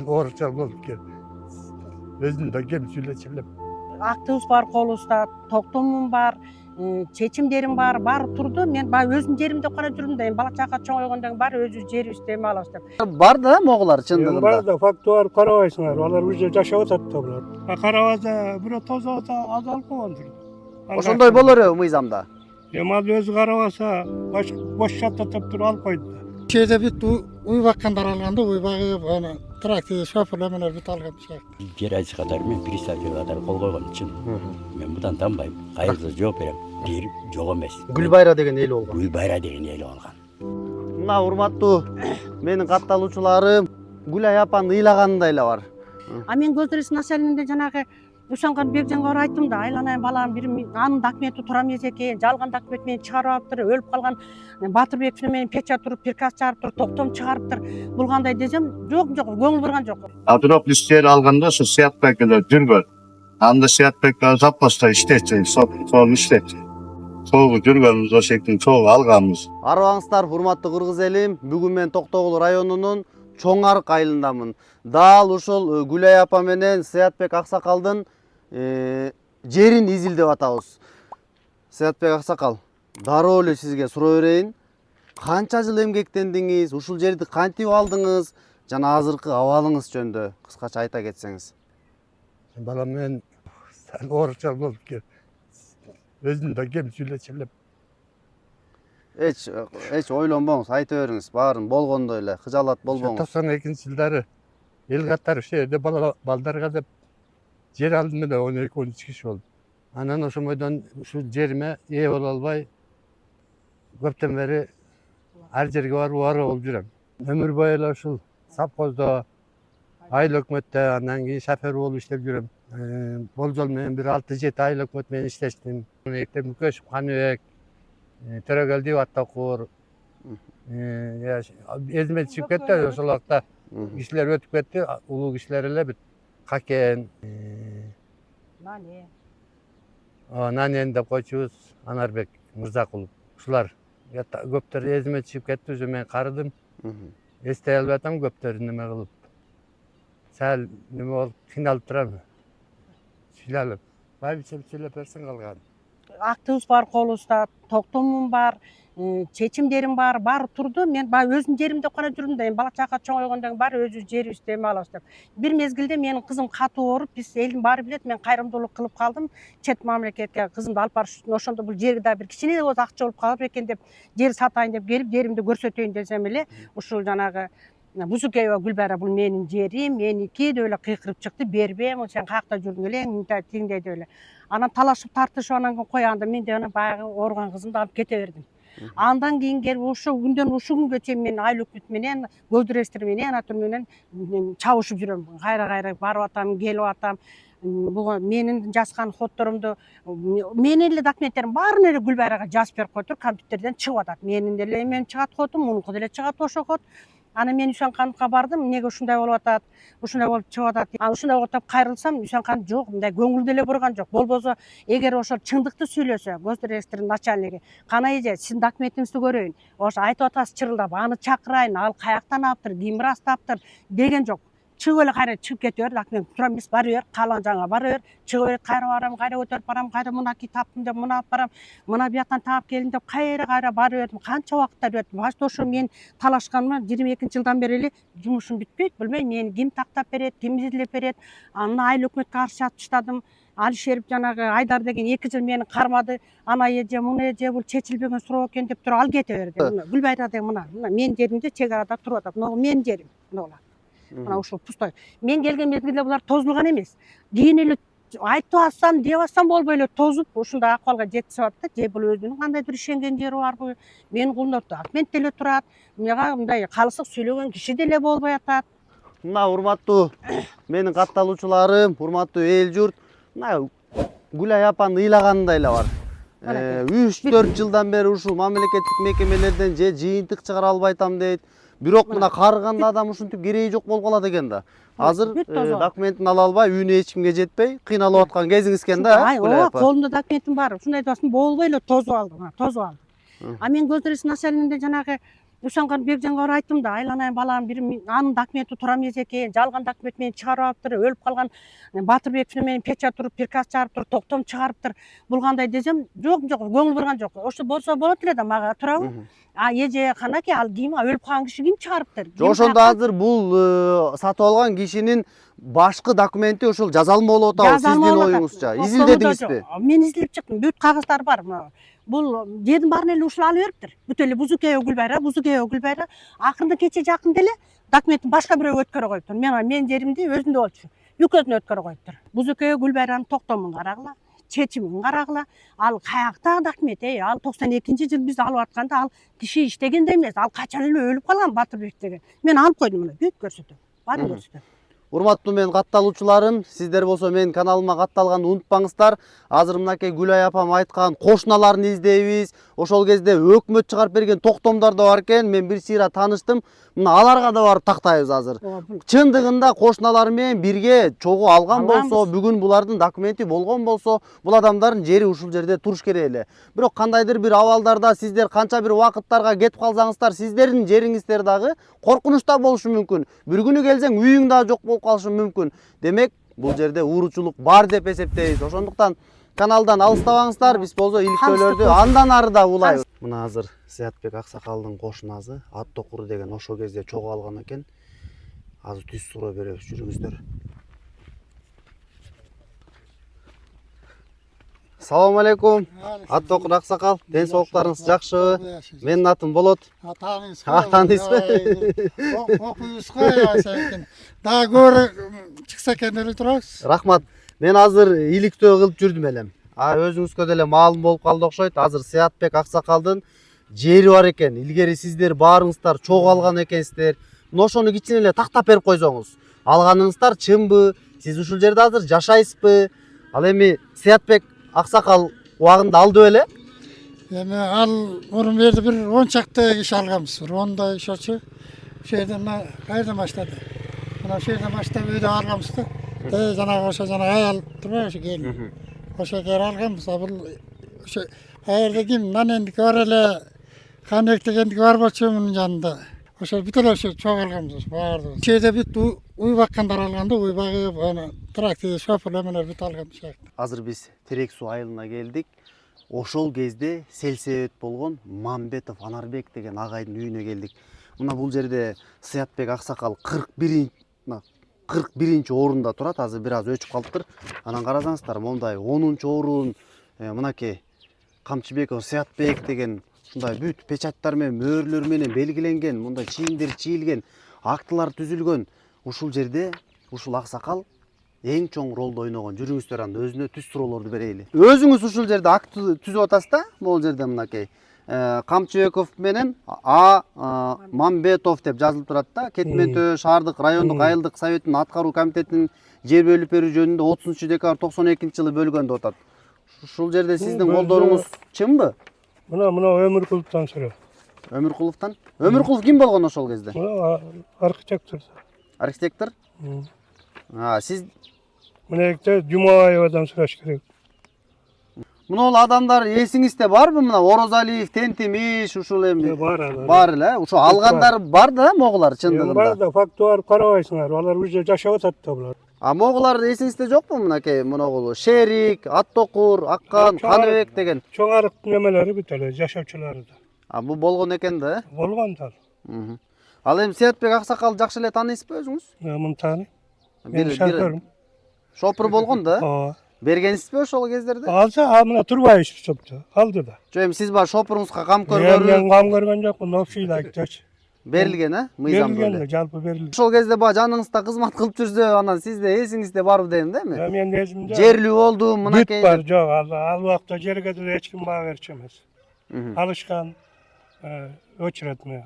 Orça bolup gel. Özünde gel süleçilip. Актыбыз бар колубузда, токтомум бар, чечимдерим бар турду. Мен баягы өзүмдүн жеримде гана жүрдүм да, эми бала чака чоңойгондон кийин баары өзүбүз жерибизди эме алабыз деп. Бар да могулар Бар чындыгында. да факты бар, карабайсыңар. Алар уже жашап атат да булар. Карабаса бирөө тозот азалып калгандыр. Ошондой болор э мыйзамда. Эми ал өзү карабаса, бош шаттатып туруп алып койду да. Şeyde bit uy bakkanlar alganda uy bagıp ana traktör şoförlemeler bit algan şey. Жер ажы катары мен приставке катары кол койгон үчүн мен мындан танбайм. Кайрылса жооп берем. Жер жок эмес. Гүлбайра деген эл болгон. Гүлбайра деген эл алган. Мына урматтуу менин катталуучуларым, Гүлай апанын ыйлаганындай эле бар. А мен көздөреч начальнигинде жанагы Ушанган Бекженге барып айттым да, айланайын балам, бир анын документи туура эмес экен, жалган документ менен чыгарып алыптыр, өлүп калган Батырбеков менен печать туруп, приказ чыгарыптыр, токтом чыгарыптыр. Бул кандай десем, жок, көңүл бурган жок. Абдурап листleri alganda şu Siyatbek'le Dürgöl. Anda Siyatbek'le Zappos'ta işletçi, sol işletçi. Çoğu Dürgöl'ümüz o şeklin çoğu alganımız. Арыбаңыздар, урматтуу кыргыз элим. Бүгүн мен Токтогул районунун Чоң Арык айылындамын. Дал ушул Гүлай апа менен Саятбек Аксакалдын жерин изилдеп атабыз. Саятбек Аксакал, дароо эле сизге суроо берейин. Канча жыл эмгектендиңиз, ушул жерди кантип алдыңыз жана азыркы абалыңыз жөнүндө кыскача айта кетсеңиз. Balam men sen orça bolup gel. Özünde gel süleçilip. Эч ойлонбоңуз, айта бериңиz. Баарын болгондой эле, кыжалат болбоңуз. 92 жылдары эл катары жерде балдарга деп жер алдым эле 12-13 киши болуп. Анан ошомойдон ушул жериме ээ боло албай көптөн бери ар жерге барып болуп жүрөм. Өмүр бою эле ушул совхоздо, айыл өкмөттө, андан кийин шофер болуп иштеп жүрөм. Болжол менен бир 6-7 айыл өкмөт менен иштештим. Мектеп Мүкөшев, Каныбек, Төрөгелдиев Аттакур, эзиме чыгып кетти ошол убакта. Кишилер өтүп кетти, улуу кишилер эле бүт Какен, Нанен деп койчубуз, Анарбек Мырзакулов. Ушулар көптөр эзиме чыгып кетти, уже мен карыдым. Эстей албай атам көптөрүн неме кылып. Сәл неме болуп кыйналып турам. Сүйлөп, байбичем сүйлөп берсең калган. Актыбыз бар колубузда, токтомум бар, чечимдерим бар турду. Мен баягы өзүмдүн жеримде гана жүрдүм да, эми бала чака чоңойгондон кийин баары өзүбүз жерибизди эме алабыз деп. Бир мезгилде менин кызым катуу ооруп, биз элдин баары билет, мен кайрымдуулук кылып калдым. Чет мамлекетке кызымды алып барыш үчүн ошондо бул жерге да бир кичине болсо акча болуп калыр экен деп, жер сатайын деп келип, жеримди көрсөтөйүн десем эле, ушул жанагы Бузукеева Гүлбайра бул менин жерим, меники деп эле кыйкырып чыкты, бербейм, сен каякта жүрдүң эле, мындай тиңдей деп эле. Анан талашып тартышып анан кийин койганда мен де баягы ооруган кызымды алып кете бердим. Андан кийин келип ушул күндөн ушул күнгө чейин мен айыл өкмөт менен, көздөрештер менен, ата менен чабышып жүрөм. Кайра барып атам, келип атам. Буга менин жазган хотторумду, менин эле документтерим баарын эле Гүлбайрага жазып берип коюптур, компьютерден чыгып атат. Менин деле эмем чыгат хотум, мунуку деле чыгат ошо хот. Анан мен Үсөнкановго бардым, эмнеге ушундай болуп атат, ушундай болуп чыгып атат. Анан ушундай болуп атып кайрылсам, Үсөнканов жок, мындай көңүл деле бурган жок. Болбосо, эгер ошо чындыкты сүйлөсө, көздөрештирдин начальниги, кана эже, сиздин документиңизди көрөйүн. Ошо айтып атасыз чырылдап, аны чакырайын, ал каяктан алыптыр, ким ырастаптыр деген жок. Чыгып эле кайра чыгып кете бер, документ туура эмес, бара бер, каалаган жагыңа бара бер, чыгып берет, кайра барам, кайра көтөрүп барам, кайра мынакей таптым деп муну алып барам, мына бияктан таап келдим деп кайра бара бердим. Канча убакытта бердим. Башта ошо мен талашканыма 22-жылдан бери эле жумушум бүтпөйт, билбейм, мени ким тактап берет, ким изилдеп берет. Анан айыл өкмөткө каршы атып таштадым. Алишеров жанагы Айдар деген 2 жыл мени кармады. Ана эже, муну эже, бул чечилбеген суроо экен деп туруп ал кете берди. Гүлбайра деген мына менин жеримде чек арада туруп атат. Мына менин жерим. Мына ушул пустой. Мен келген мезгилде булар тозулган эмес. Кийин эле айтып атсам, деп атсам болбой эле тозуп, ушундай акыбалга жетишип атты. Же бул өзүнүн кандайдыр ишенген жери барбы? Менин колумда документ деле турат. Мага мындай калысык сүйлөгөн киши деле болбой атат. Мына урматтуу менин катталуучуларым, урматтуу эл журт, мына Гүлай апанын ыйлаганындай эле бар. 3-4 жылдан бери ушул мамлекеттик мекемелерден же жыйынтык чыгара албай атам дейт. Бирок мына карыганда адам ушинтип кереги жок болуп калат экен да. Азыр документин ала албай, үйүнө эч кимге жетпей, кыйналып аткан кезиңиз экен да. Ооба, колумда документим бар. Ушундай дасым болбой эле тозуп алды, тозуп алды. А мен көздөреч начальнигинде жанагы ошоңго Бекжанга барып айттым да, айланайын балам, бир анын документи тура эмес экен, жалган документ менен чыгарып алыптыр, өлүп калган Батырбеков менен печать туруп, приказ чыгарыптыр, токтом чыгарыптыр. Бул кандай десем, жок, көңүл бурган жок. Ошо болсо болот эле да, мага турабы? А эже канаки ал ким, өлүп калган киши ким чыгарыптыр? Ошондо азыр бул сатып алган кишинин башкы документи ошол жазалма болуп атабы сиздин оюңузча? Изилдедиңизби? Мен изилип чыктым, бүт кагаздар бар. Бул жердин баарын эле ушул алып бериптир. Бүт эле Бузукеева Гүлбайра. Акырында кече жакында эле документин башка бирөө өткөрө коюптур. Менин жеримди өзүндө болчу. Бүкөсүн өткөрө коюптур. Бузукеева Гүлбайранын токтомун карагыла, чечимин карагыла. Ал каякта документ? Ал 92-жыл биз алып атканда ал киши иштеген да эмес. Ал качан эле өлүп калган Батырбек деген. Мен алып койдум мына, бүт көрсөтөм. Баарын көрсөтөм. Урматтуу менин катталуучуларым, сиздер болсо менин каналыма катталганды унутпаңыздар. Азыр мынакей Гүлай апам айткан кошуналарын издейбиз. Ошол кезде өкмөт чыгарып берген токтомдор да бар экен. Мен бир сыйра тааныштым. Мына аларга да барып тактайбыз азыр. Чындыгында кошуналар менен бирге чогуу алган болсо, бүгүн булардын документи болгон болсо, бул адамдардын жери ушул жерде туруш керек эле. Бирок кандайдыр бир абалдарда сиздер канча бир убакыттарга кетип калсаңыздар, сиздердин жериңиздер дагы коркунучта болушу мүмкүн. Бир күнү келсең үйүң дагы жок болуп калышы мүмкүн. Демек, бул жерде ууручулук бар деп эсептейбиз. Ошондуктан каналдан алыстабаңыздар, биз болсо иликтөөлөрдү андан ары да улайбыз. Мына азыр Саятбек Аксакалдын кошунасы Ат Токур деген ошол кезде чогуу алган экен. Азыр түз суроо беребиз, жүрүңүздөр. Салам алейкум. Ат Токур Аксакал, ден соолуктарыңыз жакшыбы? Менин атым Болот. Тааныйсызбы? Окуйбуз го сен. Дагы көрө чыкса экен эле турабыз. Рахмат. Мен азыр иликтөө кылып жүрдүм элем. Өзүңүзгө деле маалым болуп калды окшойт. Азыр Саятбек Аксакалдын жери бар экен. Илгери сиздер баарыңыздар чогуу алган экенсиздер. Мына ошону кичине эле тактап берип койсоңуз. Алганыңыздар чынбы? Сиз ушул жерде азыр жашайсызбы? Ал эми Саятбек Аксакал убагында алды беле? Эми ал мурун берди бир 10 чакты киши алганбыз. Бир 10 ишочу. Ошол жерден кайдан баштады? Мына ошол жерден баштап үйдө алганбыз да. Жанагы ошо аял турбайбы ошо келин. Ошо кер алганбыз. Бул ошо аерде ким нанендики бар эле, Канек дегендики бар болчу мунун жанында. Ошо бүт эле ошо чогуу алганбыз баардыгыбыз. Ошол жерде бүт уй баккандар алган да, уй багып, аны трактор, шоферлер менен бүт алган ошо. Азыр биз Терек суу айылына келдик. Ошол кезде селсебет болгон Мамбетов Анарбек деген агайдын үйүнө келдик. Мына бул жерде Саятбек Аксакал 41-чи орунда турат. Азыр бир аз өчүп калыптыр. Анан карасаңыздар, мондай 10-чу орун, мынакей Камчыбеков Саятбек деген ушундай бүт печаттар менен, мөөрлөр менен белгиленген, мындай чийиндер чийилген, актылар түзүлгөн. Ушул жерде ушул Аксакал эң чоң ролду ойногон. Жүрүңүздөр анда өзүнө түз суроолорду берейли. Өзүңүз ушул жерде акт түзүп атасыз да? Бул жерде мынакей Камчыбеков менен Мамбетов деп жазылып турат да. Кетментөө шаардык райондук айылдык советинин аткаруу комитетинин жер бөлүп берүү жөнүндө 30-декабрь 92-жылы бөлгөндө атат. Ушул жерде сиздин колдоруңуз чынбы? Мына Өмүркуловдон суроо. Өмүркуловдон? Өмүркулов ким болгон ошол кезде? Мына архитектор. Архитектор? Сиз Мынекте Жумаевадан сураш керек. Мына адамдар эсиңизде барбы? Мына Орозалиев, Тентимиш, ушул эми бар эле. Ушул алгандар бар да могулар чындыгында. Бар да, факты бар, карабайсыңар. Алар уже жашап атат да булар. Могулар эсиңизде жокпу? Мынакей моногул Шерик, Ат Токур, Аккан, Каныбек деген. Чоң арыктын немелери бүт эле жашаучулары да. Бул болгон экен да? Болгон да. Ал эми Саятбек Аксакалды жакшы эле тааныйсызбы өзүңүз? Муну тааный. Бир шопур болгон да? Ооба. Бергенсизби ошол кездерде? Алса, мына Турбаев шопту. Алды да. Жок, эми сиз бар шопуруңузга кам Мен көргөрүп кам көргөн жокмун, общийди айтчы. берилген, мыйзам Берилген, эле. жалпы берилген. Ошол кезде баа жаныңызда кызмат кылып жүрсө, анан сизде эсиңизде барбы дейм да эми? Мен эсимде. Жерлүү болду, мынакей. Бүт бар, жок, ал убакта жерге деле эч ким баа берчү эмес. Алышкан өчүрөт мен.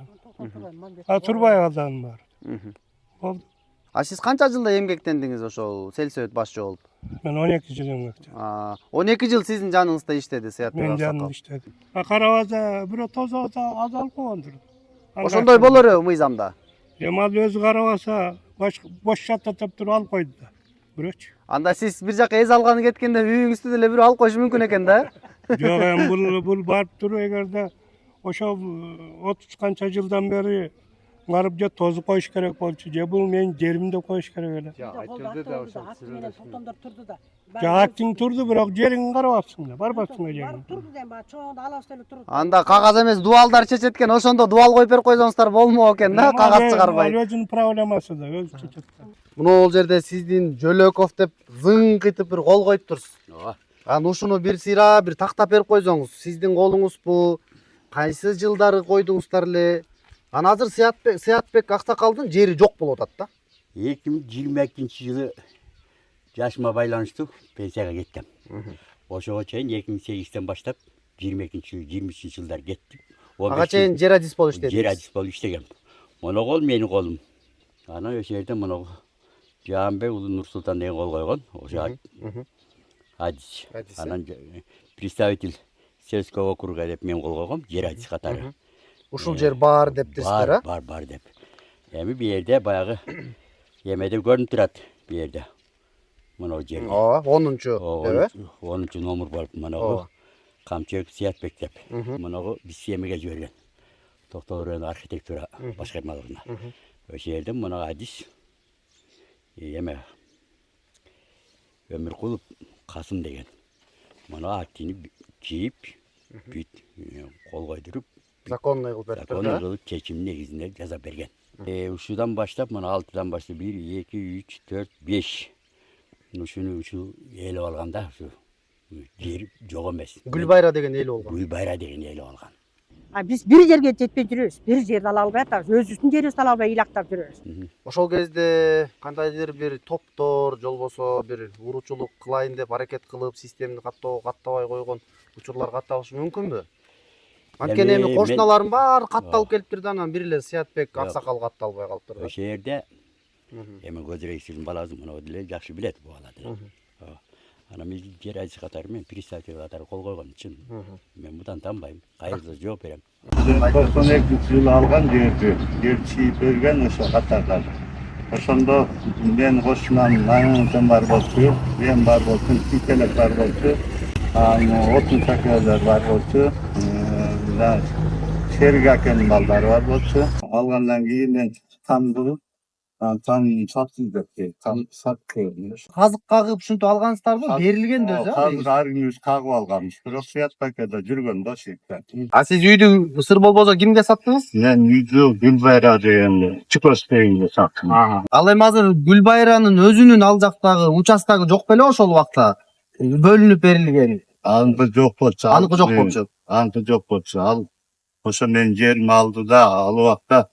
Турбаев алдан бар. Болду. Сиз канча жылда эмгектендиңиз ошол сельсовет башчы болуп? Мен 12 жыл эмгектендим. 12 жыл сиздин жаныңызда иштеди Саятбек Мен Аксакал. жанымда иштедим. Карабазда бирөө тозобоса аз алып койгондур. Ошондой болор эле мыйзамда. Эми ал өзү карабаса, бош шаттатып туруп алып койду да. Бирөөчү. Анда сиз бир жака эз алганы кеткенде үйүңүздө деле бирөө алып коюшу мүмкүн экен да? Жок, эми бул барып туруп эгерде ошол 30 канча жылдан бери барып же тозуп коюш керек болчу, же бул менин жеримде коюш керек эле. Же актиң турду, бирок жериңди карабапсың да, барбапсың да жериңе. Турду дейм, баягы чоңунда алабыз деле турду. Анда кагаз эмес дубалдар чечет экен, ошондо дубал коюп берип койсоңуздар болмок экен да, кагаз чыгарбай. Ал өзүнүн проблемасы да, өзү чечет. Мына жерде сиздин Жөлөков деп зыңкытып бир кол коюп турсуз. Ооба. Анан ушуну бир сыйра бир тактап берип койсоңуз, сиздин колуңуз бу, кайсы жылдары койдуңуздар эле? Анан азыр Сыятбек Аксакалдын жери жок болуп атат да. 2022-жылы жашыма байланыштуу пенсияга кеттим. Ошого чейин 2008-тен баштап 22-жылы, 23-жылдар кеттим. Ага чейин жер адис болуп иштедиңиз. Жер адис болуп иштегем. Мына кол менин колум. Анан ошол жерде мына Жаанбек уулу Нурсултан деген кол койгон. Ошо адис. Анан представитель сельского округа деп мен кол койгом, жер адис катары. Ушул жер бар дептирсиздер, а? Бар деп. Эми бу жерде баягы эмеде көрүнүп турат бу жерде. Мына жер. Ооба, 10-чу, эбе? 10-чу номер болуп мына Камчыбек Сыятбек деп. Мына биз эмеге жиберген. Токтогул району архитектура башкармалыгына. Ошол жерде мына адис эме Өмүркулов Касым деген. Мына актини жийип, бүт кол койдуруп, Законный кылып бериптир да. законный кылып чечим негизинде жаза берген. Ушудан баштап мына 6-дан баштап 1, 2, 3, 4, 5 ушуну ээлеп алганда ушу жер жок эмес. Гүлбайра деген эли болгон. Гүлбайра деген ээлеп алган. Биз бир жерге жетпей жүрөбүз. Бир жерди ала албай атабыз. Өзүбүздүн жерибизди ала албай ыйлактап жүрөбүз. Ошол кезде кандайдыр бир топтор, жолбосо бир уруучулук кылайын деп аракет кылып, системени каттабай койгон учурлар катталышы мүмкүнбү? Анткени эми кошуналарым баары катталып келиптир да, анан бир эле Сыятбек Аксакал катталбай калыптыр да. Ошол жерде эми көзүрөксүздүн баласы муну деле жакшы билет бу баланы. Анан мен жер адис катары мен представитель катары кол койгон үчүн мен мындан танбайм. Кайрылса жооп берем. 92-жылы алган жерди жер чийип берген ошо катарда. Ошондо мен кошунам Наңыңтын бар болчу, мен бар болчу, Тикелек бар болчу, отун сакалар бар болчу, Шерик акенин балдары бар болчу. Алгандан кийин мен тамдырып, сатсыз деп, сатты. Казык кагып ушинтип алгансыздарбы? Берилген да өзү, а? Ар күнүбүз кагып алганбыз. Бирок Сыятбекеде жүргөн да шекте. А сиз үйдү ысыр болбосо кимге саттыңыз? Мен үйдү Гүлбайра деген Чыкос дегенге саттым. Ал эми азыр Гүлбайранын өзүнүн ал жактагы участогу жок беле ошол убакта? Бөлүнүп берилген. Аныкы жок болчу. Аныкы жок болчу. Аныкы жок болчу. Ал ошо мен жеримди алды да, ал убакта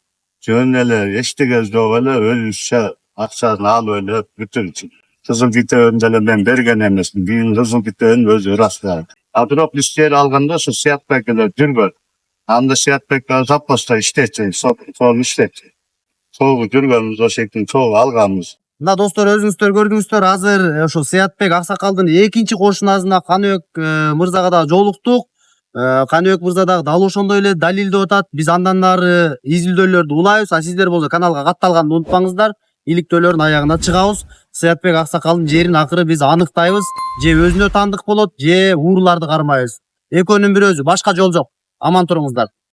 жөн эле эчтеке жок эле өзүнчө акчасын алып эле бүтүн. Кызыл китебин деле мен берген эмесмин. Кийин кызыл китебин өзү ырастады. А бирок биз жер алганда ошо Сыятбекеде жүргөн. Анда Сыятбекке запаста иштечи, сол иштечи. Сол жүргөнбүз, ошектин сол алганбыз. Мына достор, өзүңүздөр көрдүңүздөр, азыр ошо Сыятбек Аксакалдын экинчи кошунасына Каныбек мырзага да жолуктук. Каныбек мырза дагы дал ошондой эле далилдеп атат. Биз андан нары изилдөөлөрдү улайбыз, а сиздер болсо каналга катталганды унутпаңыздар. Иликтөөлөрдүн аягына чыгабыз. Сыятбек Аксакалдын жерин акыры биз аныктайбыз. Же өзүнө тандык болот, же ууруларды кармайбыз. Экөөнүн бир өзү, башка жол жок. Аман туруңуздар.